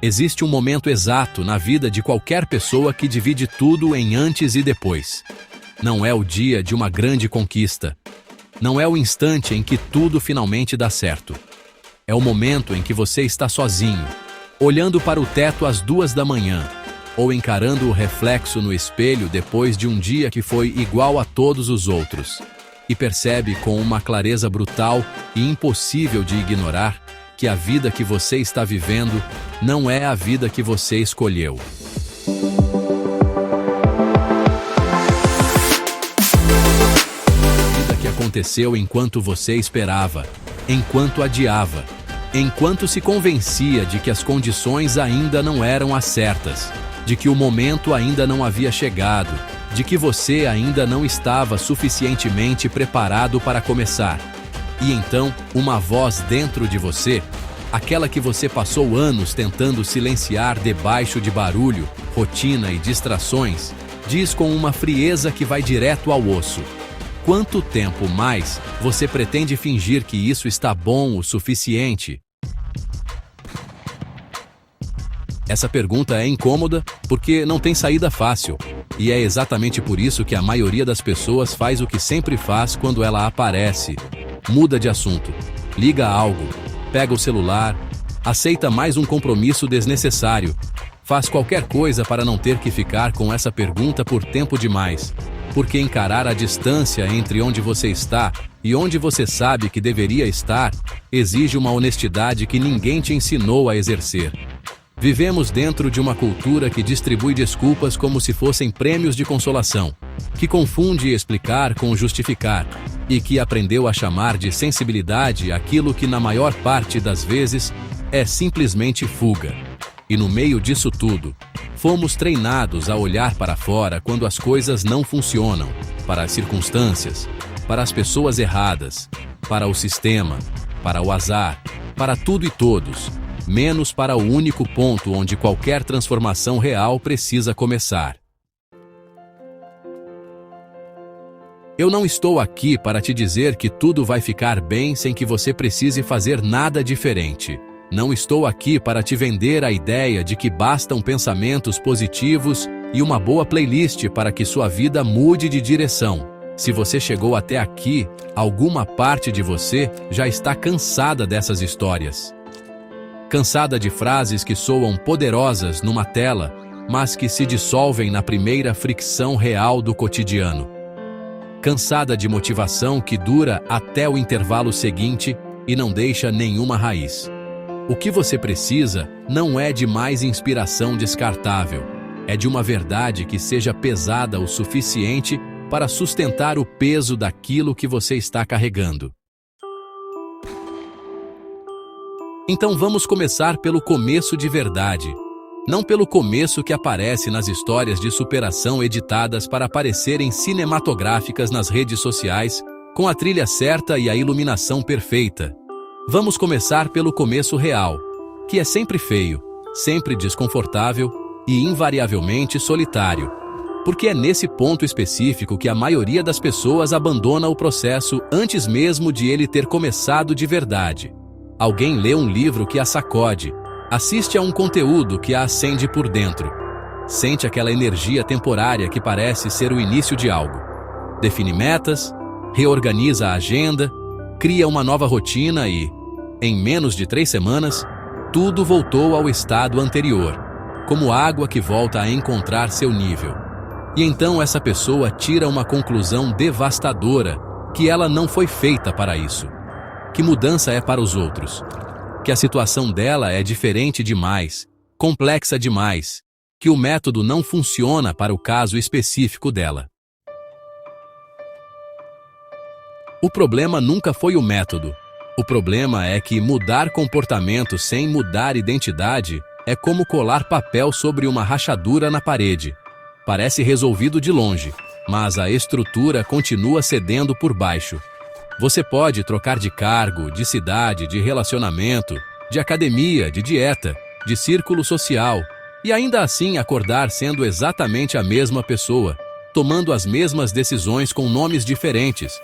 Existe um momento exato na vida de qualquer pessoa que divide tudo em antes e depois. Não é o dia de uma grande conquista. Não é o instante em que tudo finalmente dá certo. É o momento em que você está sozinho, olhando para o teto às 2 da manhã, ou encarando o reflexo no espelho depois de um dia que foi igual a todos os outros, e percebe com uma clareza brutal e impossível de ignorar que a vida que você está vivendo não é a vida que você escolheu. A vida que aconteceu enquanto você esperava, enquanto adiava, enquanto se convencia de que as condições ainda não eram as certas, de que o momento ainda não havia chegado, de que você ainda não estava suficientemente preparado para começar. E então, uma voz dentro de você, aquela que você passou anos tentando silenciar debaixo de barulho, rotina e distrações, diz com uma frieza que vai direto ao osso: quanto tempo mais você pretende fingir que isso está bom o suficiente? Essa pergunta é incômoda porque não tem saída fácil, e é exatamente por isso que a maioria das pessoas faz o que sempre faz quando ela aparece: muda de assunto, liga algo, pega o celular, aceita mais um compromisso desnecessário, faz qualquer coisa para não ter que ficar com essa pergunta por tempo demais, porque encarar a distância entre onde você está e onde você sabe que deveria estar exige uma honestidade que ninguém te ensinou a exercer. Vivemos dentro de uma cultura que distribui desculpas como se fossem prêmios de consolação, que confunde explicar com justificar, e que aprendeu a chamar de sensibilidade aquilo que na maior parte das vezes é simplesmente fuga. E no meio disso tudo, fomos treinados a olhar para fora quando as coisas não funcionam, para as circunstâncias, para as pessoas erradas, para o sistema, para o azar, para tudo e todos, menos para o único ponto onde qualquer transformação real precisa começar. Eu não estou aqui para te dizer que tudo vai ficar bem sem que você precise fazer nada diferente. Não estou aqui para te vender a ideia de que bastam pensamentos positivos e uma boa playlist para que sua vida mude de direção. Se você chegou até aqui, alguma parte de você já está cansada dessas histórias. Cansada de frases que soam poderosas numa tela, mas que se dissolvem na primeira fricção real do cotidiano. Cansada de motivação que dura até o intervalo seguinte e não deixa nenhuma raiz. O que você precisa não é de mais inspiração descartável, é de uma verdade que seja pesada o suficiente para sustentar o peso daquilo que você está carregando. Então vamos começar pelo começo de verdade. Não pelo começo que aparece nas histórias de superação editadas para parecerem cinematográficas nas redes sociais, com a trilha certa e a iluminação perfeita. Vamos começar pelo começo real, que é sempre feio, sempre desconfortável e invariavelmente solitário. Porque é nesse ponto específico que a maioria das pessoas abandona o processo antes mesmo de ele ter começado de verdade. Alguém lê um livro que a sacode, assiste a um conteúdo que a acende por dentro, sente aquela energia temporária que parece ser o início de algo, define metas, reorganiza a agenda, cria uma nova rotina e, em menos de 3 semanas, tudo voltou ao estado anterior, como água que volta a encontrar seu nível. E então essa pessoa tira uma conclusão devastadora, que ela não foi feita para isso. Que mudança é para os outros, que a situação dela é diferente demais, complexa demais, que o método não funciona para o caso específico dela. O problema nunca foi o método. O problema é que mudar comportamento sem mudar identidade é como colar papel sobre uma rachadura na parede. Parece resolvido de longe, mas a estrutura continua cedendo por baixo. Você pode trocar de cargo, de cidade, de relacionamento, de academia, de dieta, de círculo social, e ainda assim acordar sendo exatamente a mesma pessoa, tomando as mesmas decisões com nomes diferentes,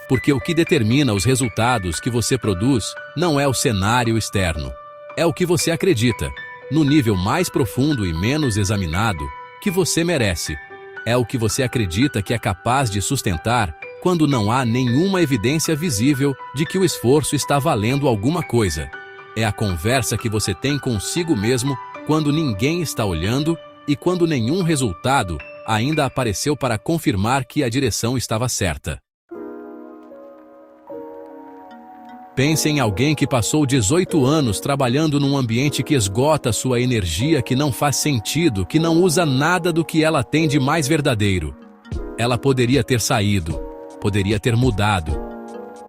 porque o que determina os resultados que você produz não é o cenário externo, é o que você acredita, no nível mais profundo e menos examinado, que você merece. É o que você acredita que é capaz de sustentar quando não há nenhuma evidência visível de que o esforço está valendo alguma coisa. É a conversa que você tem consigo mesmo quando ninguém está olhando e quando nenhum resultado ainda apareceu para confirmar que a direção estava certa. Pense em alguém que passou 18 anos trabalhando num ambiente que esgota sua energia, que não faz sentido, que não usa nada do que ela tem de mais verdadeiro. Ela poderia ter saído, poderia ter mudado,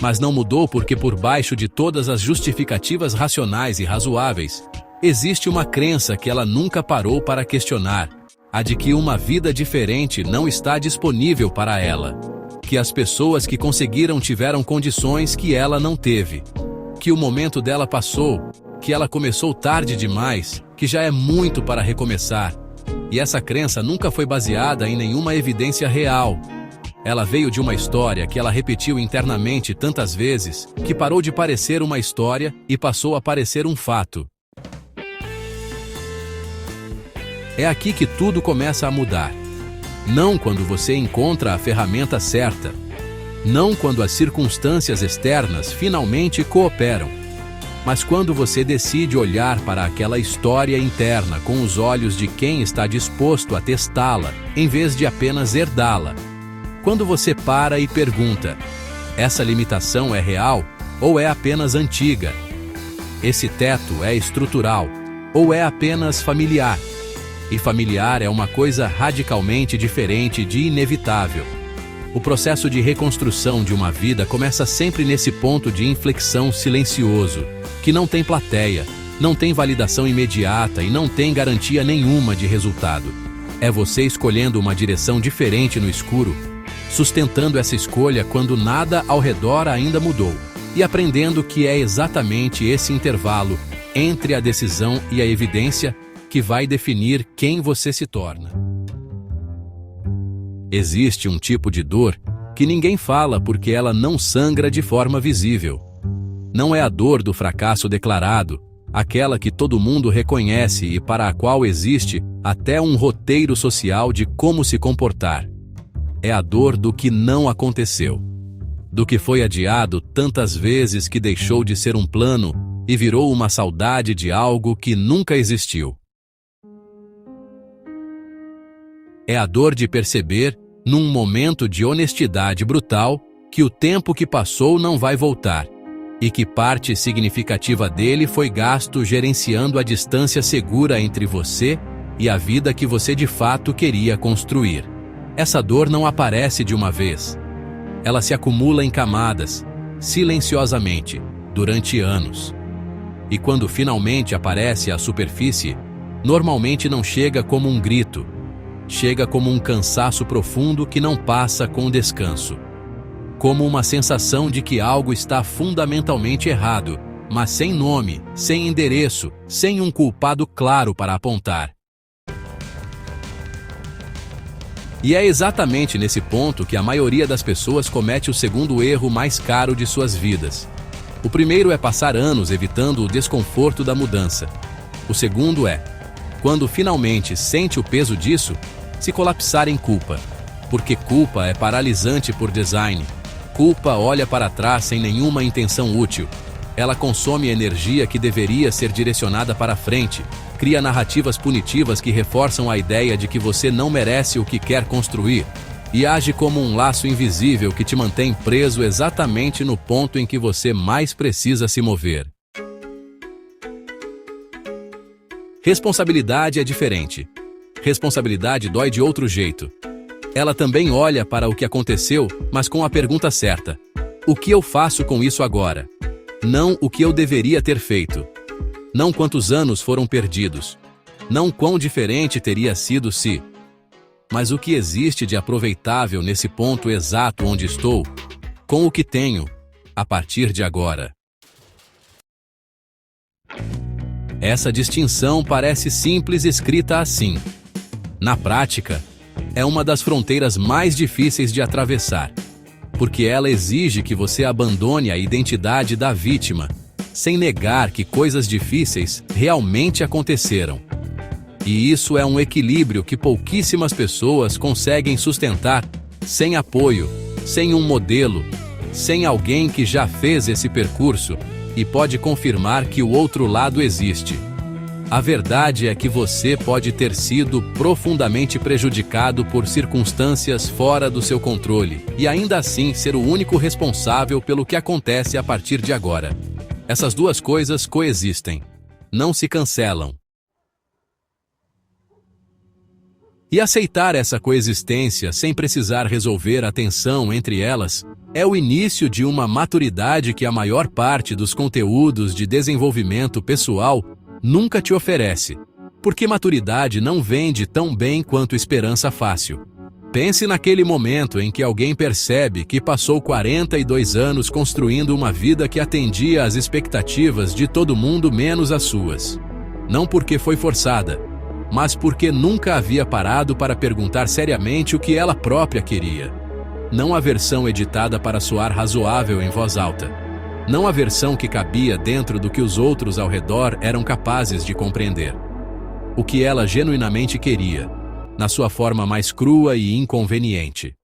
mas não mudou porque por baixo de todas as justificativas racionais e razoáveis, existe uma crença que ela nunca parou para questionar, a de que uma vida diferente não está disponível para ela. Que as pessoas que conseguiram tiveram condições que ela não teve, que o momento dela passou, que ela começou tarde demais, que já é muito para recomeçar. E essa crença nunca foi baseada em nenhuma evidência real. Ela veio de uma história que ela repetiu internamente tantas vezes, que parou de parecer uma história e passou a parecer um fato. É aqui que tudo começa a mudar. Não quando você encontra a ferramenta certa. Não quando as circunstâncias externas finalmente cooperam. Mas quando você decide olhar para aquela história interna com os olhos de quem está disposto a testá-la, em vez de apenas herdá-la. Quando você para e pergunta: essa limitação é real ou é apenas antiga? Esse teto é estrutural ou é apenas familiar? E familiar é uma coisa radicalmente diferente de inevitável. O processo de reconstrução de uma vida começa sempre nesse ponto de inflexão silencioso, que não tem plateia, não tem validação imediata e não tem garantia nenhuma de resultado. É você escolhendo uma direção diferente no escuro, sustentando essa escolha quando nada ao redor ainda mudou, e aprendendo que é exatamente esse intervalo entre a decisão e a evidência que vai definir quem você se torna. Existe um tipo de dor que ninguém fala porque ela não sangra de forma visível. Não é a dor do fracasso declarado, aquela que todo mundo reconhece e para a qual existe até um roteiro social de como se comportar. É a dor do que não aconteceu, do que foi adiado tantas vezes que deixou de ser um plano e virou uma saudade de algo que nunca existiu. É a dor de perceber, num momento de honestidade brutal, que o tempo que passou não vai voltar, e que parte significativa dele foi gasto gerenciando a distância segura entre você e a vida que você de fato queria construir. Essa dor não aparece de uma vez. Ela se acumula em camadas, silenciosamente, durante anos. E quando finalmente aparece à superfície, normalmente não chega como um grito, chega como um cansaço profundo que não passa com descanso. Como uma sensação de que algo está fundamentalmente errado, mas sem nome, sem endereço, sem um culpado claro para apontar. E é exatamente nesse ponto que a maioria das pessoas comete o segundo erro mais caro de suas vidas. O primeiro é passar anos evitando o desconforto da mudança. O segundo é, quando finalmente sente o peso disso, se colapsar em culpa. Porque culpa é paralisante por design. Culpa olha para trás sem nenhuma intenção útil. Ela consome energia que deveria ser direcionada para frente, cria narrativas punitivas que reforçam a ideia de que você não merece o que quer construir, e age como um laço invisível que te mantém preso exatamente no ponto em que você mais precisa se mover. Responsabilidade é diferente. Responsabilidade dói de outro jeito. Ela também olha para o que aconteceu, mas com a pergunta certa: o que eu faço com isso agora? Não o que eu deveria ter feito. Não quantos anos foram perdidos. Não quão diferente teria sido se. Mas o que existe de aproveitável nesse ponto exato onde estou, com o que tenho, a partir de agora. Essa distinção parece simples escrita assim. Na prática, é uma das fronteiras mais difíceis de atravessar, porque ela exige que você abandone a identidade da vítima sem negar que coisas difíceis realmente aconteceram. E isso é um equilíbrio que pouquíssimas pessoas conseguem sustentar sem apoio, sem um modelo, sem alguém que já fez esse percurso e pode confirmar que o outro lado existe. A verdade é que você pode ter sido profundamente prejudicado por circunstâncias fora do seu controle e ainda assim ser o único responsável pelo que acontece a partir de agora. Essas duas coisas coexistem, não se cancelam. E aceitar essa coexistência sem precisar resolver a tensão entre elas é o início de uma maturidade que a maior parte dos conteúdos de desenvolvimento pessoal nunca te oferece, porque maturidade não vende tão bem quanto esperança fácil. Pense naquele momento em que alguém percebe que passou 42 anos construindo uma vida que atendia às expectativas de todo mundo menos as suas. Não porque foi forçada, mas porque nunca havia parado para perguntar seriamente o que ela própria queria. Não a versão editada para soar razoável em voz alta. Não a versão que cabia dentro do que os outros ao redor eram capazes de compreender. O que ela genuinamente queria, na sua forma mais crua e inconveniente.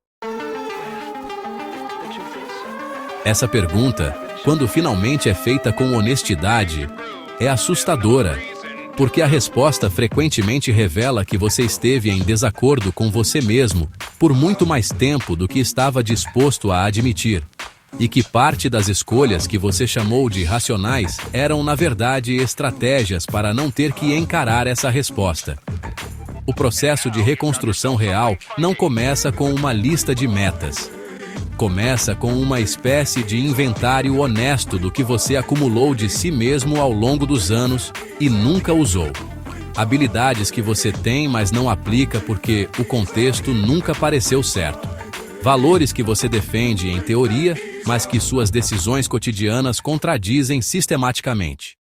Essa pergunta, quando finalmente é feita com honestidade, é assustadora, porque a resposta frequentemente revela que você esteve em desacordo com você mesmo por muito mais tempo do que estava disposto a admitir. E que parte das escolhas que você chamou de racionais eram, na verdade, estratégias para não ter que encarar essa resposta. O processo de reconstrução real não começa com uma lista de metas. Começa com uma espécie de inventário honesto do que você acumulou de si mesmo ao longo dos anos e nunca usou. Habilidades que você tem, mas não aplica porque o contexto nunca pareceu certo. Valores que você defende em teoria, mas que suas decisões cotidianas contradizem sistematicamente.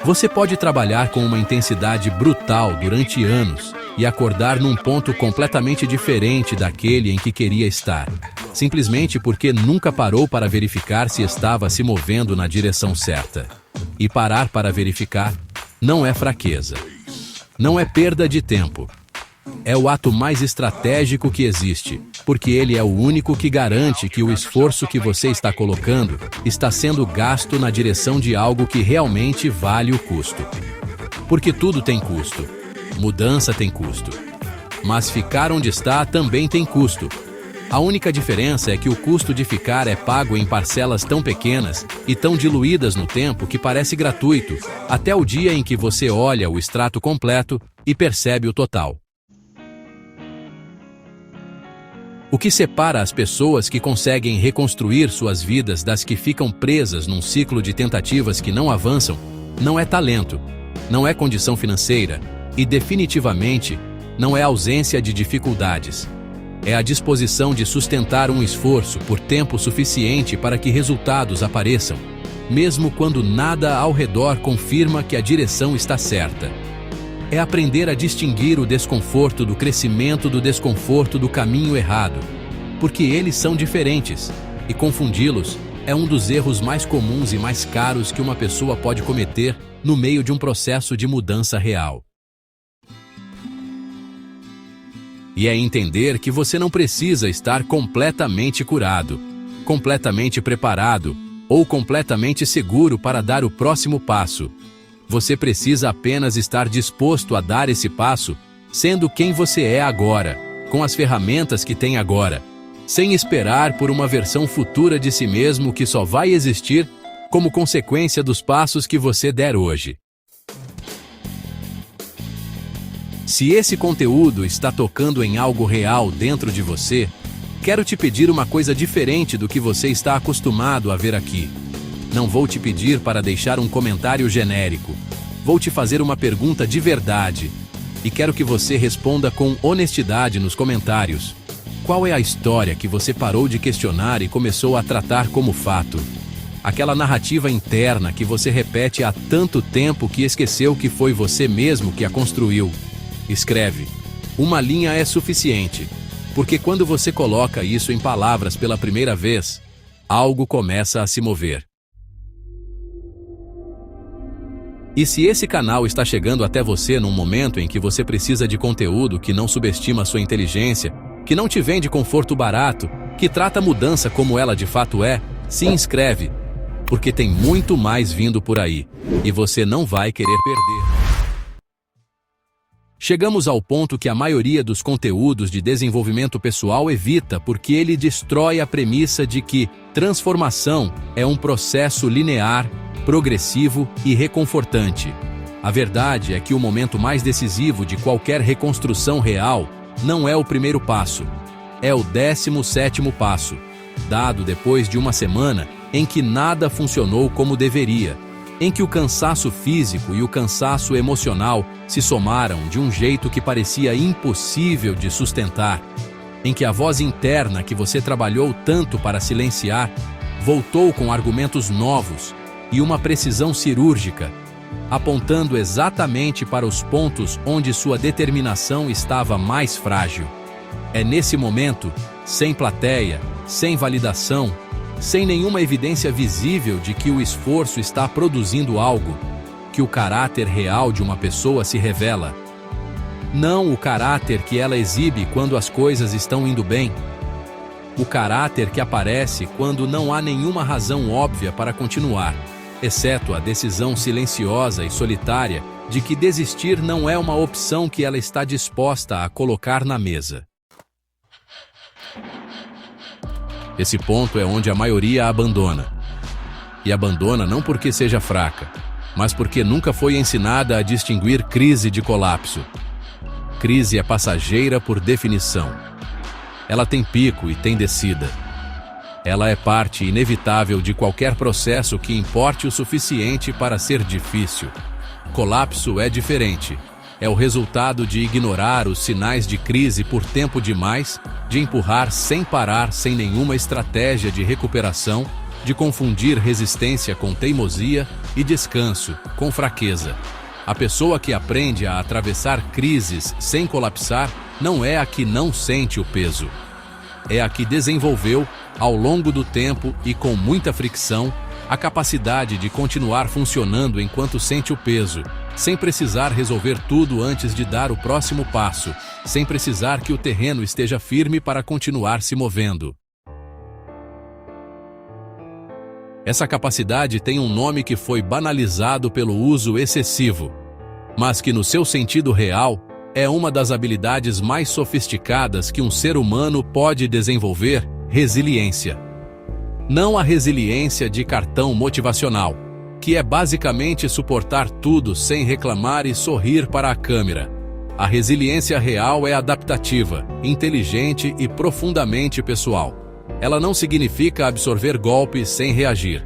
Você pode trabalhar com uma intensidade brutal durante anos e acordar num ponto completamente diferente daquele em que queria estar, simplesmente porque nunca parou para verificar se estava se movendo na direção certa. E parar para verificar não é fraqueza. Não é perda de tempo. É o ato mais estratégico que existe, porque ele é o único que garante que o esforço que você está colocando está sendo gasto na direção de algo que realmente vale o custo. Porque tudo tem custo. Mudança tem custo. Mas ficar onde está também tem custo. A única diferença é que o custo de ficar é pago em parcelas tão pequenas e tão diluídas no tempo que parece gratuito, até o dia em que você olha o extrato completo e percebe o total. O que separa as pessoas que conseguem reconstruir suas vidas das que ficam presas num ciclo de tentativas que não avançam, não é talento, não é condição financeira e, definitivamente, não é ausência de dificuldades. É a disposição de sustentar um esforço por tempo suficiente para que resultados apareçam, mesmo quando nada ao redor confirma que a direção está certa. É aprender a distinguir o desconforto do crescimento do desconforto do caminho errado, porque eles são diferentes, e confundi-los é um dos erros mais comuns e mais caros que uma pessoa pode cometer no meio de um processo de mudança real. E é entender que você não precisa estar completamente curado, completamente preparado ou completamente seguro para dar o próximo passo. Você precisa apenas estar disposto a dar esse passo, sendo quem você é agora, com as ferramentas que tem agora, sem esperar por uma versão futura de si mesmo que só vai existir como consequência dos passos que você der hoje. Se esse conteúdo está tocando em algo real dentro de você, quero te pedir uma coisa diferente do que você está acostumado a ver aqui. Não vou te pedir para deixar um comentário genérico. Vou te fazer uma pergunta de verdade. E quero que você responda com honestidade nos comentários. Qual é a história que você parou de questionar e começou a tratar como fato? Aquela narrativa interna que você repete há tanto tempo que esqueceu que foi você mesmo que a construiu. Escreve. Uma linha é suficiente. Porque quando você coloca isso em palavras pela primeira vez, algo começa a se mover. E se esse canal está chegando até você num momento em que você precisa de conteúdo que não subestima sua inteligência, que não te vende conforto barato, que trata a mudança como ela de fato é, se inscreve, porque tem muito mais vindo por aí, e você não vai querer perder. Chegamos ao ponto que a maioria dos conteúdos de desenvolvimento pessoal evita porque ele destrói a premissa de que transformação é um processo linear, progressivo e reconfortante. A verdade é que o momento mais decisivo de qualquer reconstrução real não é o primeiro passo, é o 17º passo, dado depois de uma semana em que nada funcionou como deveria, em que o cansaço físico e o cansaço emocional se somaram de um jeito que parecia impossível de sustentar, em que a voz interna que você trabalhou tanto para silenciar voltou com argumentos novos e uma precisão cirúrgica, apontando exatamente para os pontos onde sua determinação estava mais frágil. É nesse momento, sem plateia, sem validação, sem nenhuma evidência visível de que o esforço está produzindo algo, que o caráter real de uma pessoa se revela. Não o caráter que ela exibe quando as coisas estão indo bem. O caráter que aparece quando não há nenhuma razão óbvia para continuar, exceto a decisão silenciosa e solitária de que desistir não é uma opção que ela está disposta a colocar na mesa. Esse ponto é onde a maioria abandona. E abandona não porque seja fraca, mas porque nunca foi ensinada a distinguir crise de colapso. Crise é passageira por definição. Ela tem pico e tem descida. Ela é parte inevitável de qualquer processo que importe o suficiente para ser difícil. Colapso é diferente. É o resultado de ignorar os sinais de crise por tempo demais, de empurrar sem parar, sem nenhuma estratégia de recuperação, de confundir resistência com teimosia e descanso com fraqueza. A pessoa que aprende a atravessar crises sem colapsar não é a que não sente o peso. É a que desenvolveu, ao longo do tempo e com muita fricção, a capacidade de continuar funcionando enquanto sente o peso, sem precisar resolver tudo antes de dar o próximo passo, sem precisar que o terreno esteja firme para continuar se movendo. Essa capacidade tem um nome que foi banalizado pelo uso excessivo, mas que no seu sentido real é uma das habilidades mais sofisticadas que um ser humano pode desenvolver: resiliência. Não a resiliência de cartão motivacional, que é basicamente suportar tudo sem reclamar e sorrir para a câmera. A resiliência real é adaptativa, inteligente e profundamente pessoal. Ela não significa absorver golpes sem reagir.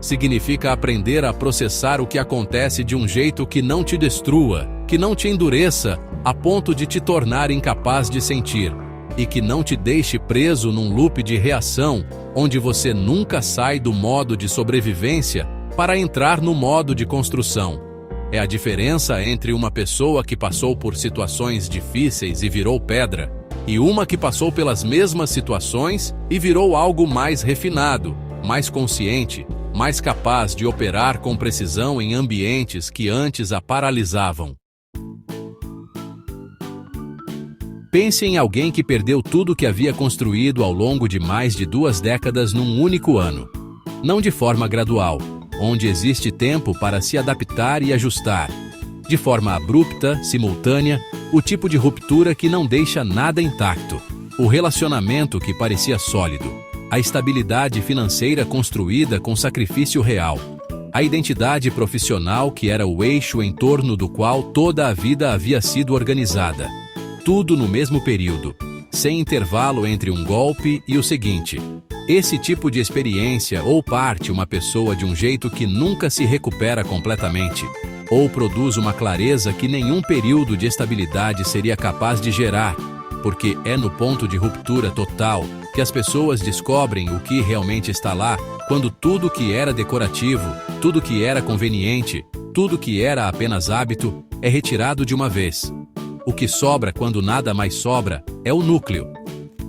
Significa aprender a processar o que acontece de um jeito que não te destrua, que não te endureça a ponto de te tornar incapaz de sentir, e que não te deixe preso num loop de reação, onde você nunca sai do modo de sobrevivência para entrar no modo de construção. É a diferença entre uma pessoa que passou por situações difíceis e virou pedra, e uma que passou pelas mesmas situações e virou algo mais refinado, mais consciente, mais capaz de operar com precisão em ambientes que antes a paralisavam. Pense em alguém que perdeu tudo que havia construído ao longo de mais de 2 décadas num único ano. Não de forma gradual, onde existe tempo para se adaptar e ajustar. De forma abrupta, simultânea, o tipo de ruptura que não deixa nada intacto. O relacionamento que parecia sólido. A estabilidade financeira construída com sacrifício real. A identidade profissional que era o eixo em torno do qual toda a vida havia sido organizada. Tudo no mesmo período, sem intervalo entre um golpe e o seguinte. Esse tipo de experiência ou parte uma pessoa de um jeito que nunca se recupera completamente, ou produz uma clareza que nenhum período de estabilidade seria capaz de gerar, porque é no ponto de ruptura total que as pessoas descobrem o que realmente está lá, quando tudo que era decorativo, tudo que era conveniente, tudo que era apenas hábito, é retirado de uma vez. O que sobra quando nada mais sobra é o núcleo.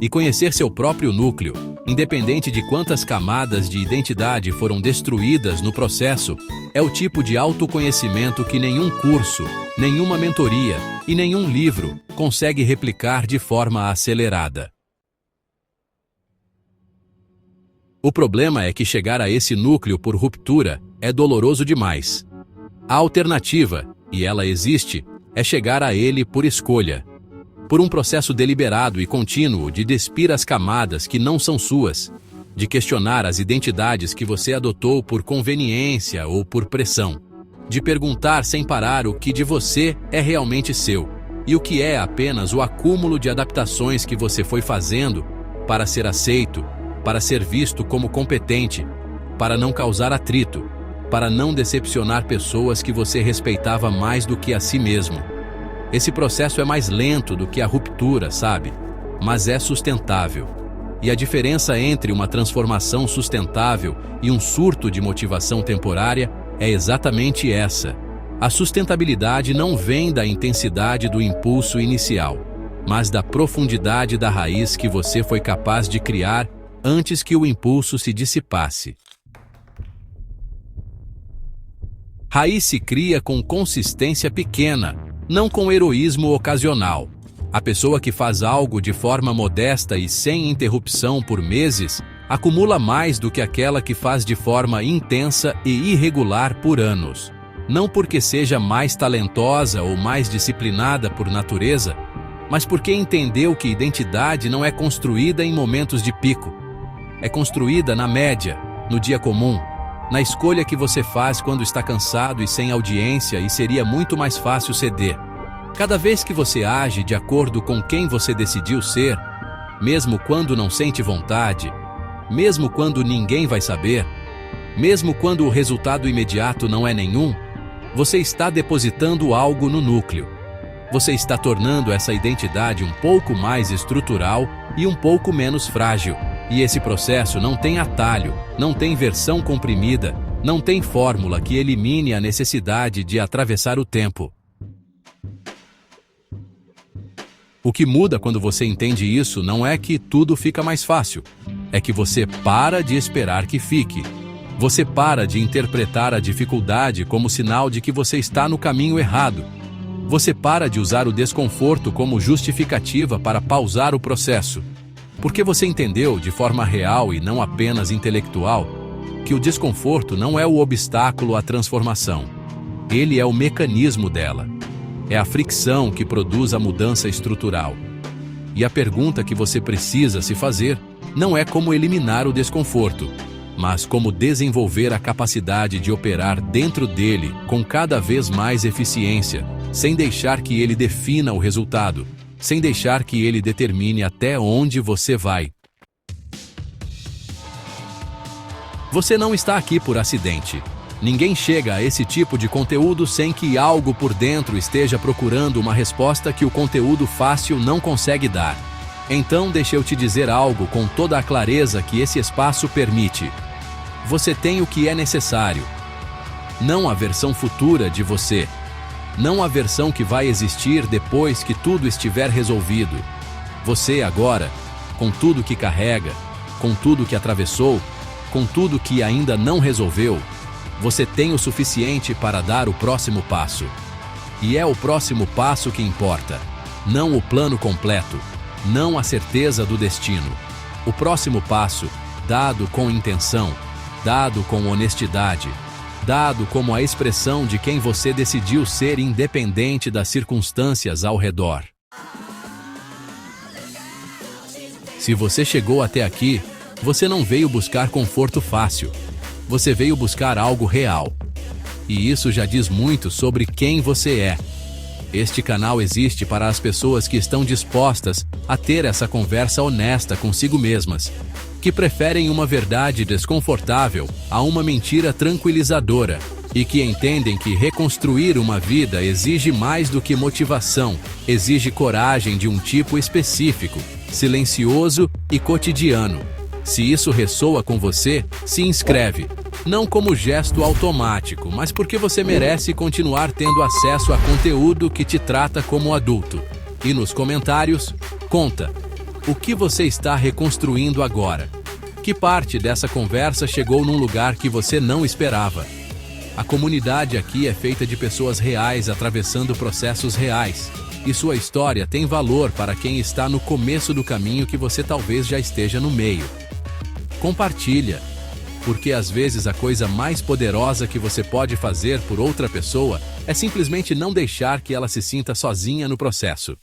E conhecer seu próprio núcleo, Independente de quantas camadas de identidade foram destruídas no processo, é o tipo de autoconhecimento que nenhum curso, nenhuma mentoria e nenhum livro consegue replicar de forma acelerada. O problema é que chegar a esse núcleo por ruptura é doloroso demais. A alternativa, e ela existe, é chegar a ele por escolha. Por um processo deliberado e contínuo de despir as camadas que não são suas, de questionar as identidades que você adotou por conveniência ou por pressão, de perguntar sem parar o que de você é realmente seu e o que é apenas o acúmulo de adaptações que você foi fazendo para ser aceito, para ser visto como competente, para não causar atrito, para não decepcionar pessoas que você respeitava mais do que a si mesmo. Esse processo é mais lento do que a ruptura, sabe? Mas é sustentável. E a diferença entre uma transformação sustentável e um surto de motivação temporária é exatamente essa. A sustentabilidade não vem da intensidade do impulso inicial, mas da profundidade da raiz que você foi capaz de criar antes que o impulso se dissipasse. Raiz se cria com consistência pequena, não com heroísmo ocasional. A pessoa que faz algo de forma modesta e sem interrupção por meses acumula mais do que aquela que faz de forma intensa e irregular por anos. Não porque seja mais talentosa ou mais disciplinada por natureza, mas porque entendeu que identidade não é construída em momentos de pico. É construída na média, no dia comum, na escolha que você faz quando está cansado e sem audiência e seria muito mais fácil ceder. Cada vez que você age de acordo com quem você decidiu ser, mesmo quando não sente vontade, mesmo quando ninguém vai saber, mesmo quando o resultado imediato não é nenhum, você está depositando algo no núcleo. Você está tornando essa identidade um pouco mais estrutural e um pouco menos frágil. E esse processo não tem atalho, não tem versão comprimida, não tem fórmula que elimine a necessidade de atravessar o tempo. O que muda quando você entende isso não é que tudo fica mais fácil, é que você para de esperar que fique. Você para de interpretar a dificuldade como sinal de que você está no caminho errado. Você para de usar o desconforto como justificativa para pausar o processo. Porque você entendeu, de forma real e não apenas intelectual, que o desconforto não é o obstáculo à transformação. Ele é o mecanismo dela. É a fricção que produz a mudança estrutural. E a pergunta que você precisa se fazer não é como eliminar o desconforto, mas como desenvolver a capacidade de operar dentro dele com cada vez mais eficiência, sem deixar que ele defina o resultado, sem deixar que ele determine até onde você vai. Você não está aqui por acidente. Ninguém chega a esse tipo de conteúdo sem que algo por dentro esteja procurando uma resposta que o conteúdo fácil não consegue dar. Então, deixa eu te dizer algo com toda a clareza que esse espaço permite. Você tem o que é necessário. Não a versão futura de você. Não a versão que vai existir depois que tudo estiver resolvido. Você agora, com tudo que carrega, com tudo que atravessou, com tudo que ainda não resolveu, você tem o suficiente para dar o próximo passo. E é o próximo passo que importa, não o plano completo, não a certeza do destino. O próximo passo, dado com intenção, dado com honestidade, dado como a expressão de quem você decidiu ser independente das circunstâncias ao redor. Se você chegou até aqui, você não veio buscar conforto fácil. Você veio buscar algo real. E isso já diz muito sobre quem você é. Este canal existe para as pessoas que estão dispostas a ter essa conversa honesta consigo mesmas, que preferem uma verdade desconfortável a uma mentira tranquilizadora e que entendem que reconstruir uma vida exige mais do que motivação, exige coragem de um tipo específico, silencioso e cotidiano. Se isso ressoa com você, se inscreve. Não como gesto automático, mas porque você merece continuar tendo acesso a conteúdo que te trata como adulto. E nos comentários, conta o que você está reconstruindo agora. Que parte dessa conversa chegou num lugar que você não esperava? A comunidade aqui é feita de pessoas reais atravessando processos reais. E sua história tem valor para quem está no começo do caminho que você talvez já esteja no meio. Compartilha, porque às vezes a coisa mais poderosa que você pode fazer por outra pessoa é simplesmente não deixar que ela se sinta sozinha no processo.